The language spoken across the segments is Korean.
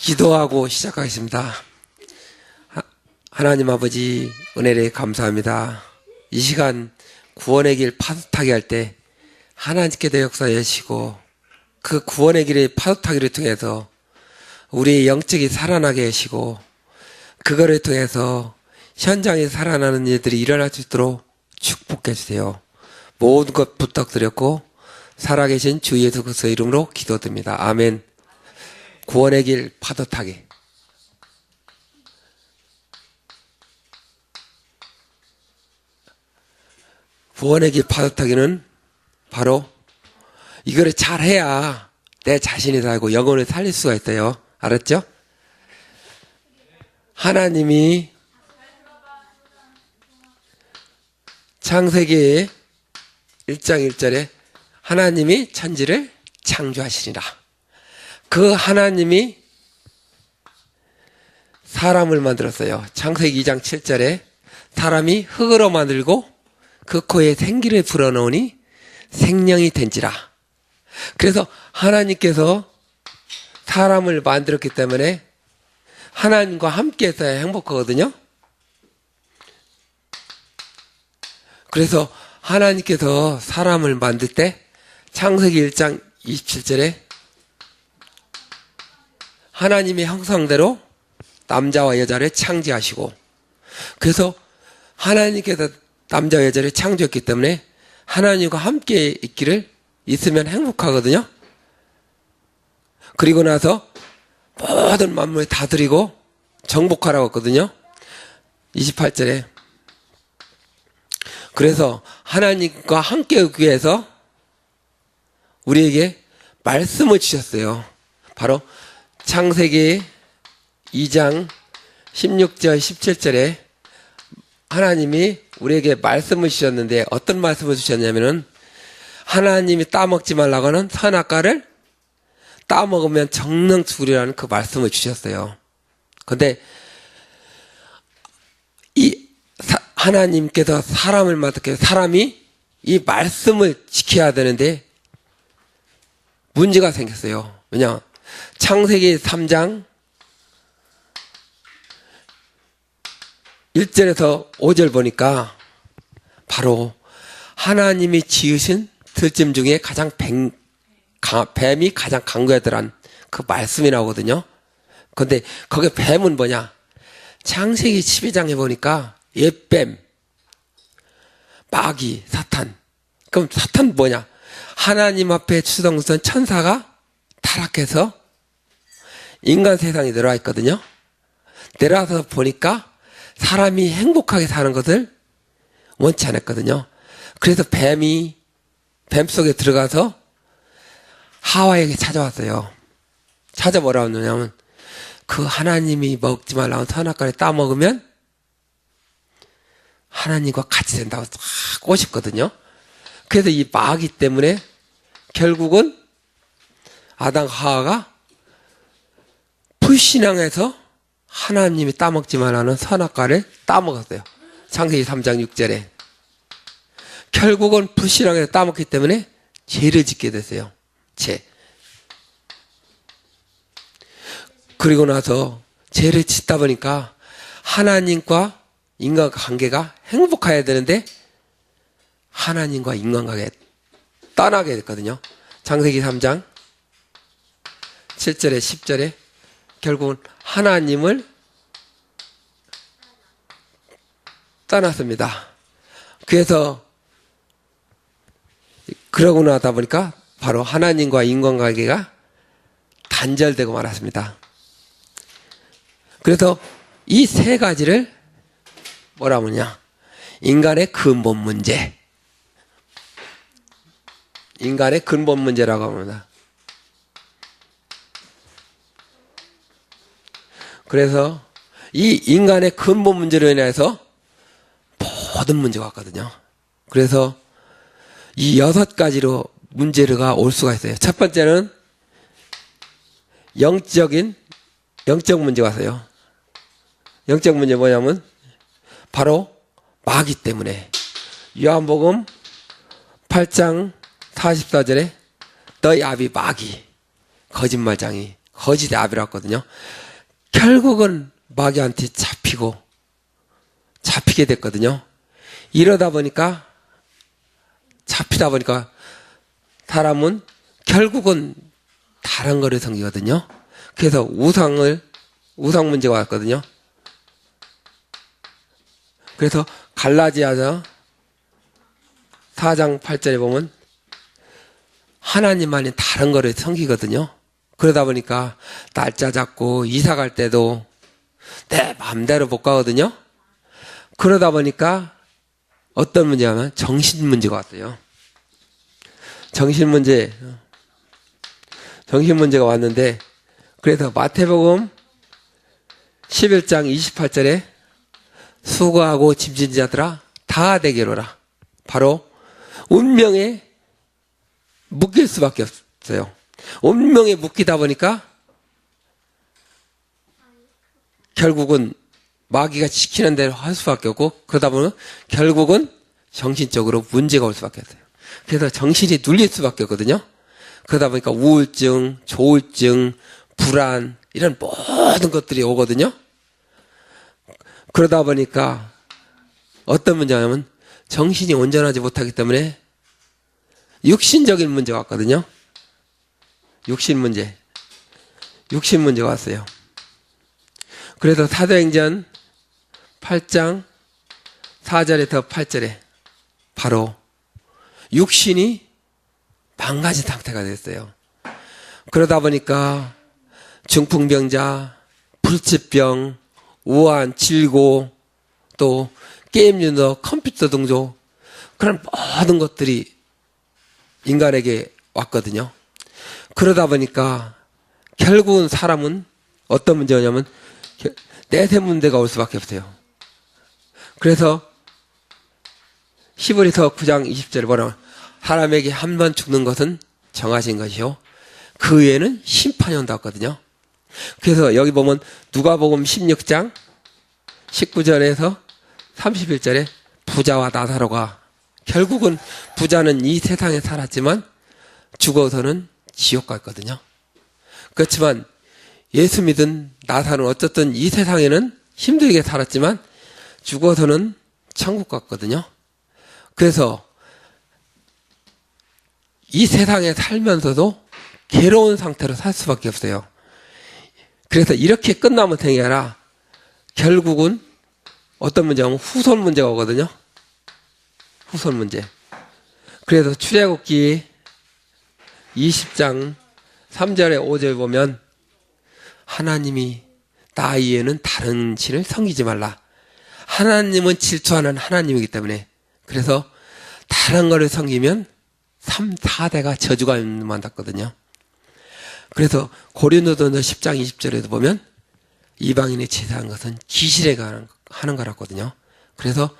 기도하고 시작하겠습니다. 하나님 아버지 은혜를 감사합니다. 이 시간 구원의 길 파도타기 할 때 하나님께서 역사해 주시고 그 구원의 길의 파도타기를 통해서 우리의 영적이 살아나게 하시고 그거를 통해서 현장에 살아나는 일들이 일어날 수 있도록 축복해 주세요. 모든 것 부탁드렸고 살아계신 주 예수 그리스도의 이름으로 기도드립니다. 아멘. 구원의 길 파도타기. 구원의 길 파도타기는 바로 이거를 잘해야 내 자신이 살고 영혼을 살릴 수가 있어요. 알았죠? 하나님이 창세기 1장 1절에 하나님이 천지를 창조하시니라. 그 하나님이 사람을 만들었어요. 창세기 2장 7절에 사람이 흙으로 만들고 그 코에 생기를 불어넣으니 생명이 된지라. 그래서 하나님께서 사람을 만들었기 때문에 하나님과 함께 있어야 행복하거든요. 그래서 하나님께서 사람을 만들 때 창세기 1장 27절에 하나님의 형상대로 남자와 여자를 창조하시고, 그래서 하나님께서 남자와 여자를 창조했기 때문에 하나님과 함께 있기를 있으면 행복하거든요. 그리고 나서 모든 만물을 다 드리고 정복하라고 했거든요. 28절에 그래서 하나님과 함께 하기 위해서 우리에게 말씀을 주셨어요. 바로 창세기 2장 16절 17절에 하나님이 우리에게 말씀을 주셨는데 어떤 말씀을 주셨냐면은 하나님이 따먹지 말라고 하는 선악과를 따먹으면 정령 죽으리라는 그 말씀을 주셨어요. 근데 이 하나님께서 사람을 만들게 사람이 이 말씀을 지켜야 되는데 문제가 생겼어요. 왜냐? 창세기 3장 1절에서 5절 보니까 바로 하나님이 지으신 들짐 중에 가장 뱀이 가장 강구하더란 그 말씀이 나오거든요. 근데 거기 뱀은 뭐냐? 창세기 12장에 보니까 옛뱀, 마귀, 사탄. 그럼 사탄 뭐냐? 하나님 앞에 추성선 천사가 타락해서 인간 세상에 내려와 있거든요. 내려와서 보니까 사람이 행복하게 사는 것을 원치 않았거든요. 그래서 뱀 속에 들어가서 하와에게 찾아왔어요. 찾아보라고 하냐면 그 하나님이 먹지 말라고 선악과를 따먹으면 하나님과 같이 된다고 싹 꼬셨거든요. 그래서 이 마귀 때문에 결국은 아담과 하와가 불신앙해서 하나님이 따먹지 말라는 선악과를 따먹었어요. 창세기 3장 6절에 결국은 불신앙해서 따먹기 때문에 죄를 짓게 됐어요. 죄. 그리고 나서 죄를 짓다 보니까 하나님과 인간 관계가 행복해야 되는데 하나님과 인간관계 떠나게 됐거든요. 창세기 3장 7절에 10절에 결국은 하나님을 떠났습니다. 그래서 그러고 나다 보니까 바로 하나님과 인간관계가 단절되고 말았습니다. 그래서 이 세 가지를 뭐라고 하냐? 인간의 근본 문제. 인간의 근본 문제라고 합니다. 그래서 이 인간의 근본 문제로 인해서 모든 문제가 왔거든요. 그래서 이 6가지로 문제가 올 수가 있어요. 첫 번째는 영적 문제가 왔어요. 영적 문제 뭐냐면 바로 마귀 때문에 요한복음 8장 44절에 너희 아비 마귀 거짓말장이 거짓의 아비라고 했거든요. 결국은 마귀한테 잡히게 됐거든요. 이러다 보니까 잡히다 보니까 사람은 결국은 다른 거를 섬기거든요. 그래서 우상 문제가 왔거든요. 그래서 갈라디아서 4장 8절에 보면 하나님만이 다른 거를 섬기거든요. 그러다 보니까 날짜 잡고 이사 갈 때도 내 마음대로 못 가거든요. 그러다 보니까 어떤 문제냐면 정신 문제가 왔어요. 정신 문제가 왔는데, 그래서 마태복음 11장 28절에 수고하고 짐진 자들아 다 내게로라. 바로 운명에 묶일 수밖에 없어요. 운명에 묶이다 보니까 결국은 마귀가 시키는 대로 할 수밖에 없고, 그러다 보면 결국은 정신적으로 문제가 올 수밖에 없어요. 그래서 정신이 눌릴 수밖에 없거든요. 그러다 보니까 우울증, 조울증, 불안 이런 모든 것들이 오거든요. 그러다 보니까 어떤 문제냐면 정신이 온전하지 못하기 때문에 육신적인 문제가 왔거든요. 육신 문제가 왔어요. 그래서 사도행전 8장 4절에서 8절에 바로 육신이 망가진 상태가 됐어요. 그러다 보니까 중풍병자, 불치병, 우한, 질고, 또 게임 유너, 컴퓨터 등조, 그런 모든 것들이 인간에게 왔거든요. 그러다 보니까 결국은 사람은 어떤 문제냐면 내세 문제가 올 수밖에 없어요. 그래서 히브리서 9장 20절에 보면 사람에게 한 번 죽는 것은 정하신 것이요 그 외에는 심판이 온다고 했거든요. 그래서 여기 보면 누가복음 16장 19절에서 31절에 부자와 나사로가, 결국은 부자는 이 세상에 살았지만 죽어서는 지옥 갔거든요. 그렇지만 예수 믿은 나사로는 어쨌든 이 세상에는 힘들게 살았지만 죽어서는 천국 갔거든요. 그래서 이 세상에 살면서도 괴로운 상태로 살 수밖에 없어요. 그래서 이렇게 끝나면 되는 게 아니라 결국은 어떤 문제냐면 후손 문제가 오거든요. 후손 문제. 그래서 출애굽기 20장 3절에 5절 보면 하나님이 나 이외에는 다른 신을 섬기지 말라. 하나님은 질투하는 하나님이기 때문에, 그래서 다른 거를 섬기면 3, 4대가 저주가 만났거든요. 그래서 고린도전서 10장 20절에도 보면 이방인이 제사한 것은 기실에 하는 거라거든요. 그래서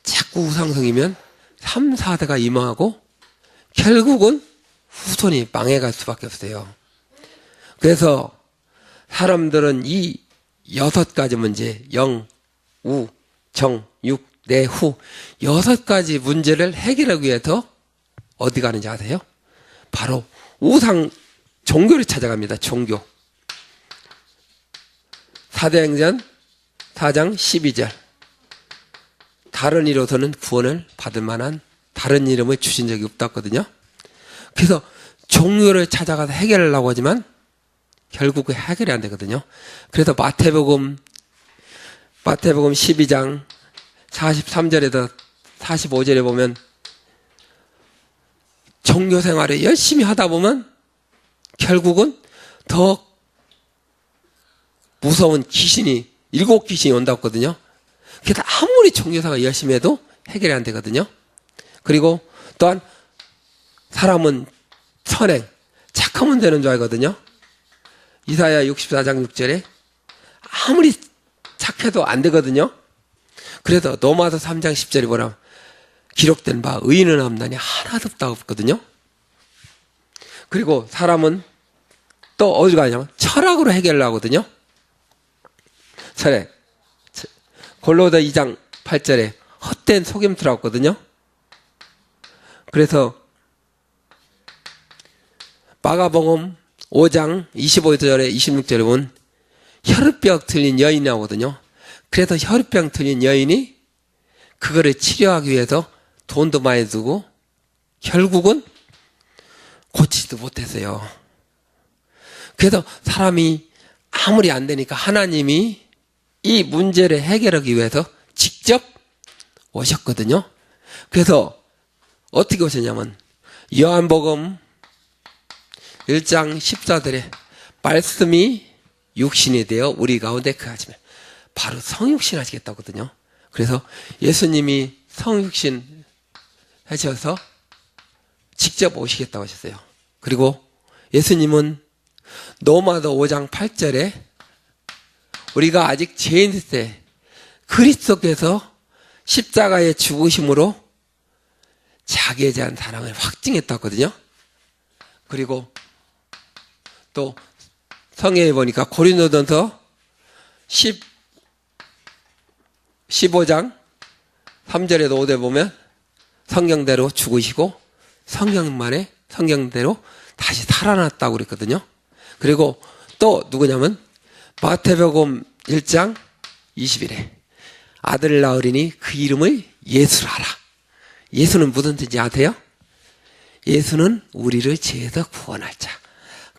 자꾸 우상성이면 3, 4대가 임하고 결국은 후손이 망해갈 수밖에 없어요. 그래서 사람들은 이 6가지 문제, 영, 우, 정, 육, 내, 후 6가지 문제를 해결하기 위해서 어디 가는지 아세요? 바로 우상 종교를 찾아갑니다. 종교. 사도행전 4장 12절. 다른 이로서는 구원을 받을 만한 다른 이름을 주신 적이 없다거든요. 그래서 종교를 찾아가서 해결하려고 하지만 결국 해결이 안 되거든요. 그래서 마태복음 12장 43절에서 45절에 보면 종교 생활을 열심히 하다 보면 결국은 더 무서운 귀신이, 7귀신이 온다고 했거든요. 그래서 아무리 종교 생활 열심히 해도 해결이 안 되거든요. 그리고 또한 사람은 선행, 착하면 되는 줄 알거든요. 이사야 64장 6절에 아무리 착해도 안 되거든요. 그래서 로마서 3장 10절에 보라 기록된 바 의인은 없나니 하나도 없다고 했거든요. 그리고 사람은 또 어디 가냐면 철학으로 해결을 하거든요. 철학. 골로새 2장 8절에 헛된 속임수라고 했거든요. 그래서 마가복음 5장 25절에 26절에 보면 혈루병 들린 여인이 나오거든요. 그래서 혈루병 들린 여인이 그거를 치료하기 위해서 돈도 많이 두고 결국은 고치지도 못했어요. 그래서 사람이 아무리 안 되니까 하나님이 이 문제를 해결하기 위해서 직접 오셨거든요. 그래서 어떻게 오셨냐면 요한복음 1장 14절에 말씀이 육신이 되어 우리 가운데 거하시면 바로 성육신 하시겠다거든요. 그래서 예수님이 성육신 하셔서 직접 오시겠다고 하셨어요. 그리고 예수님은 로마서 5장 8절에 우리가 아직 죄인 때 그리스도께서 십자가의 죽으심으로 자기에 대한 사랑을 확증했다거든요. 그리고 또 성경에 보니까 고린도전서 15장 3절에도 5절 보면 성경대로 죽으시고 성경대로 다시 살아났다고 그랬거든요. 그리고 또 누구냐면 마태복음 1장 20일에 아들을 낳으리니 그 이름을 예수라 하라. 예수는 무슨 뜻인지 아세요? 예수는 우리를 죄에서 구원할 자.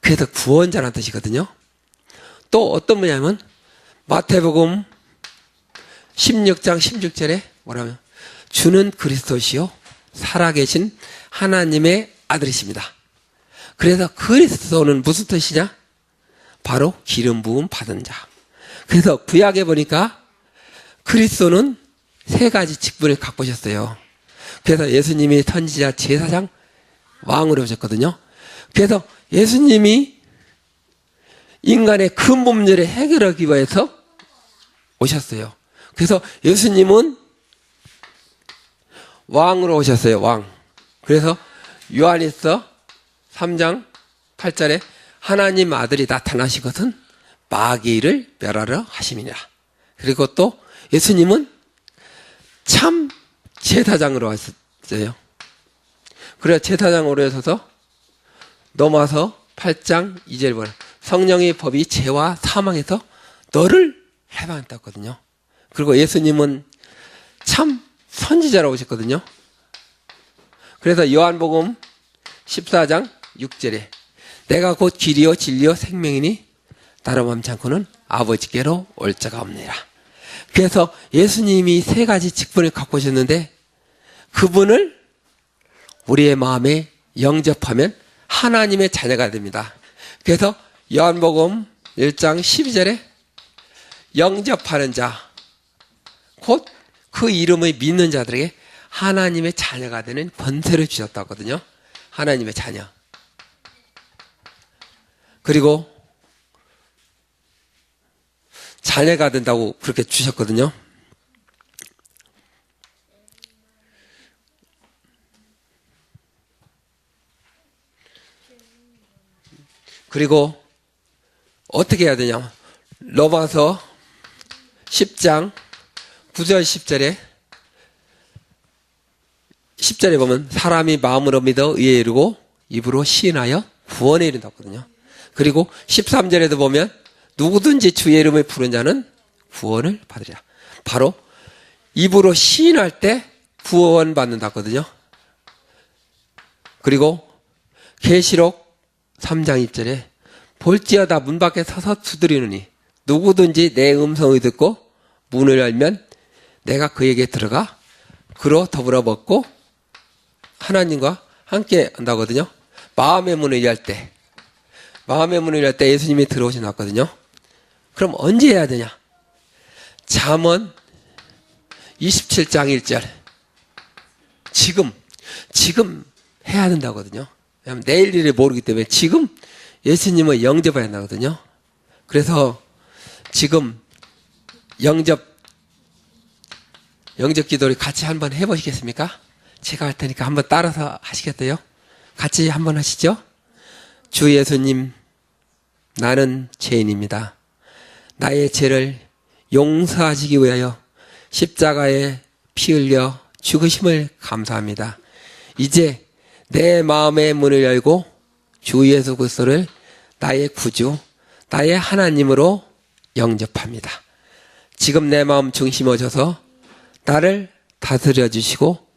그래서 구원자라는 뜻이거든요. 또 어떤 분이냐면 마태복음 16장 16절에 뭐라면 주는 그리스도시요 살아계신 하나님의 아들이십니다. 그래서 그리스도는 무슨 뜻이냐? 바로 기름 부음 받은 자. 그래서 구약에 보니까 그리스도는 세 가지 직분을 갖고 오셨어요. 그래서 예수님이 선지자, 제사장, 왕으로 오셨거든요. 그래서 예수님이 인간의 근본문제를 해결하기 위해서 오셨어요. 그래서 예수님은 왕으로 오셨어요. 왕. 그래서 요한일서 3장 8절에 하나님 아들이 나타나신 것은 마귀를 멸하려 하심이니라. 그리고 또 예수님은 참 제사장으로 왔어요. 그래서 제사장으로 오셔서 로마서 8장 2절 보라. 성령의 법이 죄와 사망에서 너를 해방했다거든요. 그리고 예수님은 참 선지자로 오셨거든요. 그래서 요한복음 14장 6절에 내가 곧 길이요 진리요 생명이니 나로 맘지 않고는 아버지께로 올 자가 없느니라. 그래서 예수님이 세 가지 직분을 갖고 오셨는데 그분을 우리의 마음에 영접하면 하나님의 자녀가 됩니다. 그래서 요한복음 1장 12절에 영접하는 자, 곧 그 이름을 믿는 자들에게 하나님의 자녀가 되는 권세를 주셨다거든요. 하나님의 자녀. 그리고 자녀가 된다고 그렇게 주셨거든요. 그리고 어떻게 해야 되냐? 로마서 10장 9절 10절에 보면 사람이 마음으로 믿어 의에 이르고 입으로 시인하여 구원에 이른다거든요. 그리고 13절에도 보면 누구든지 주의 이름을 부른 자는 구원을 받으리라. 바로 입으로 시인할 때 구원 받는다거든요. 그리고 계시록 3장 1절에 볼지어다 문 밖에 서서 두드리느니 누구든지 내 음성을 듣고 문을 열면 내가 그에게 들어가 그로 더불어 먹고 하나님과 함께 한다거든요. 마음의 문을 열 때 예수님이 들어오셔 놨거든요. 그럼 언제 해야 되냐? 잠언 27장 1절 지금 해야 된다거든요. 왜냐하면 내일 일을 모르기 때문에 지금 예수님을 영접해야 한다거든요. 그래서 지금 영접 기도를 같이 한번 해보시겠습니까? 제가 할 테니까 한번 따라서 하시겠어요? 같이 한번 하시죠? 주 예수님, 나는 죄인입니다. 나의 죄를 용서하시기 위하여 십자가에 피 흘려 죽으심을 감사합니다. 이제 내 마음의 문을 열고 주 예수 그리스도를 나의 구주, 나의 하나님으로 영접합니다. 지금 내 마음 중심 오셔서 나를 다스려 주시고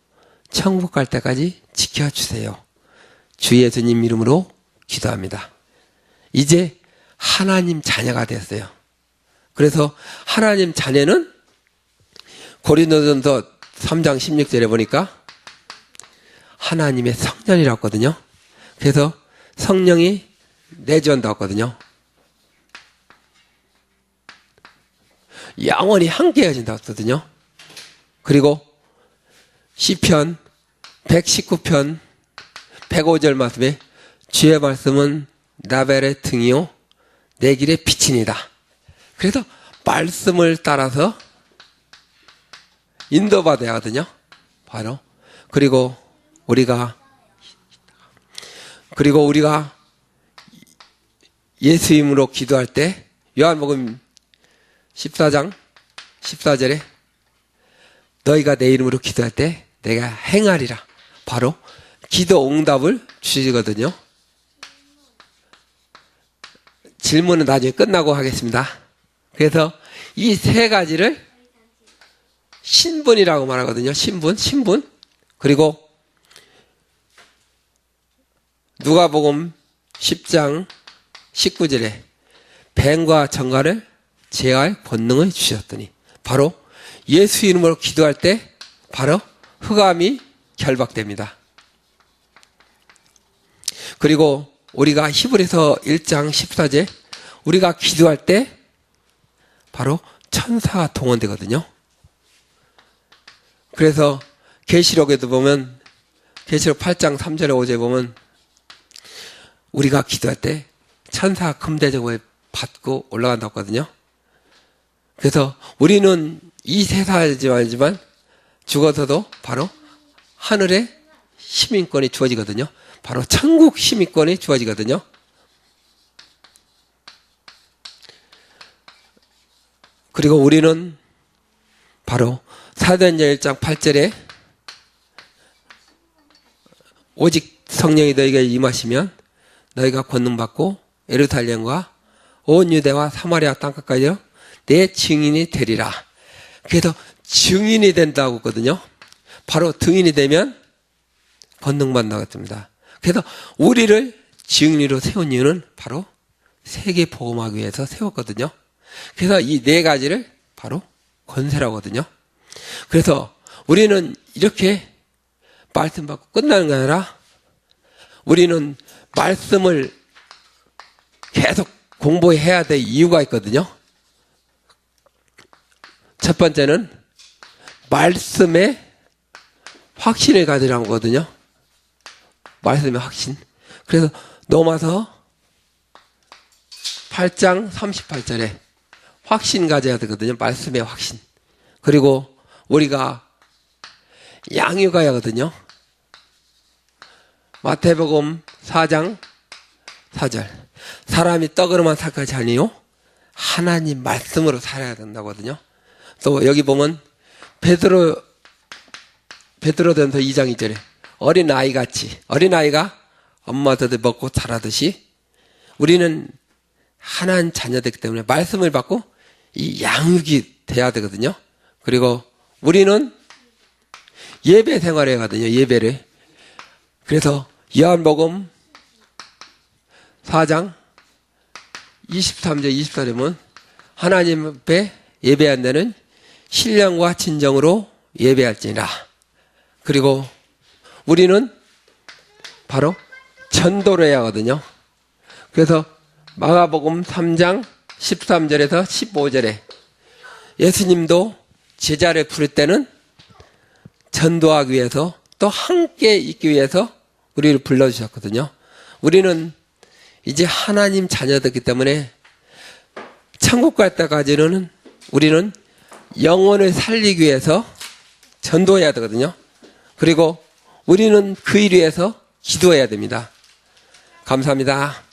천국 갈 때까지 지켜주세요. 주 예수님 이름으로 기도합니다. 이제 하나님 자녀가 됐어요. 그래서 하나님 자녀는 고린도전서 3장 16절에 보니까 하나님의 성전이라고 했거든요. 그래서 성령이 내주한다고 했거든요. 영원히 함께해진다고 했거든요. 그리고 시편 119편 105절 말씀에 주의 말씀은 나벨의 등이요 내 길의 빛이니다. 그래서 말씀을 따라서 인도받아야 하거든요. 바로 그리고 우리가 예수 이름으로 기도할 때 요한복음 14장 14절에 너희가 내 이름으로 기도할 때 내가 행하리라. 바로 기도 응답을 주시거든요. 질문은 나중에 끝나고 하겠습니다. 그래서 이 세 가지를 신분이라고 말하거든요. 신분. 그리고 누가복음 10장 19절에 뱀과 정갈을 제할 권능을 주셨더니 바로 예수 이름으로 기도할 때 바로 흑암이 결박됩니다. 그리고 우리가 히브리서 1장 14절 우리가 기도할 때 바로 천사가 동원되거든요. 그래서 계시록에도 보면 계시록 8장 3절에 5절에 보면 우리가 기도할 때 천사가 금대접을 받고 올라간다고 하거든요. 그래서 우리는 이 세상이지 말지만 죽어서도 바로 하늘의 시민권이 주어지거든요. 바로 천국 시민권이 주어지거든요. 그리고 우리는 바로 사도행전 1장 8절에 오직 성령이 너희에게 임하시면 너희가 권능받고 예루살렘과 온 유대와 사마리아 땅끝까지 내 증인이 되리라. 그래서 증인이 된다고 했거든요. 바로 증인이 되면 권능받는다고 했습니다. 그래서 우리를 증인으로 세운 이유는 바로 세계 복음하기 위해서 세웠거든요. 그래서 이 네 가지를 바로 권세라고 하거든요. 그래서 우리는 이렇게 말씀 받고 끝나는 게 아니라 우리는 말씀을 계속 공부해야 될 이유가 있거든요. 첫 번째는 말씀에 확신을 가지라는 거거든요. 말씀의 확신. 그래서 로마서 8장 38절에 확신 가져야 되거든요. 말씀의 확신. 그리고 우리가 양육해야 하거든요. 마태복음 4장 4절 사람이 떡으로만 살 것이 아니요 하나님 말씀으로 살아야 된다고 하거든요. 또 여기 보면 베드로전서 2장 2절에 어린아이같이 어린아이가 엄마들 먹고 자라듯이 우리는 하나님 자녀되기 때문에 말씀을 받고 이 양육이 돼야 되거든요. 그리고 우리는 예배 생활을 하거든요. 예배를. 그래서 요한복음 4장 23절 24절에 보면 하나님 앞에 예배한 데는 신령과 진정으로 예배할지니라. 그리고 우리는 바로 전도를 해야 하거든요. 그래서 마가복음 3장 13절에서 15절에 예수님도 제자를 부를 때는 전도하기 위해서 또 함께 있기 위해서 우리를 불러주셨거든요. 우리는 이제 하나님 자녀되기 때문에 천국 갈 때까지는 우리는 영혼을 살리기 위해서 전도해야 되거든요. 그리고 우리는 그 일 위해서 기도해야 됩니다. 감사합니다.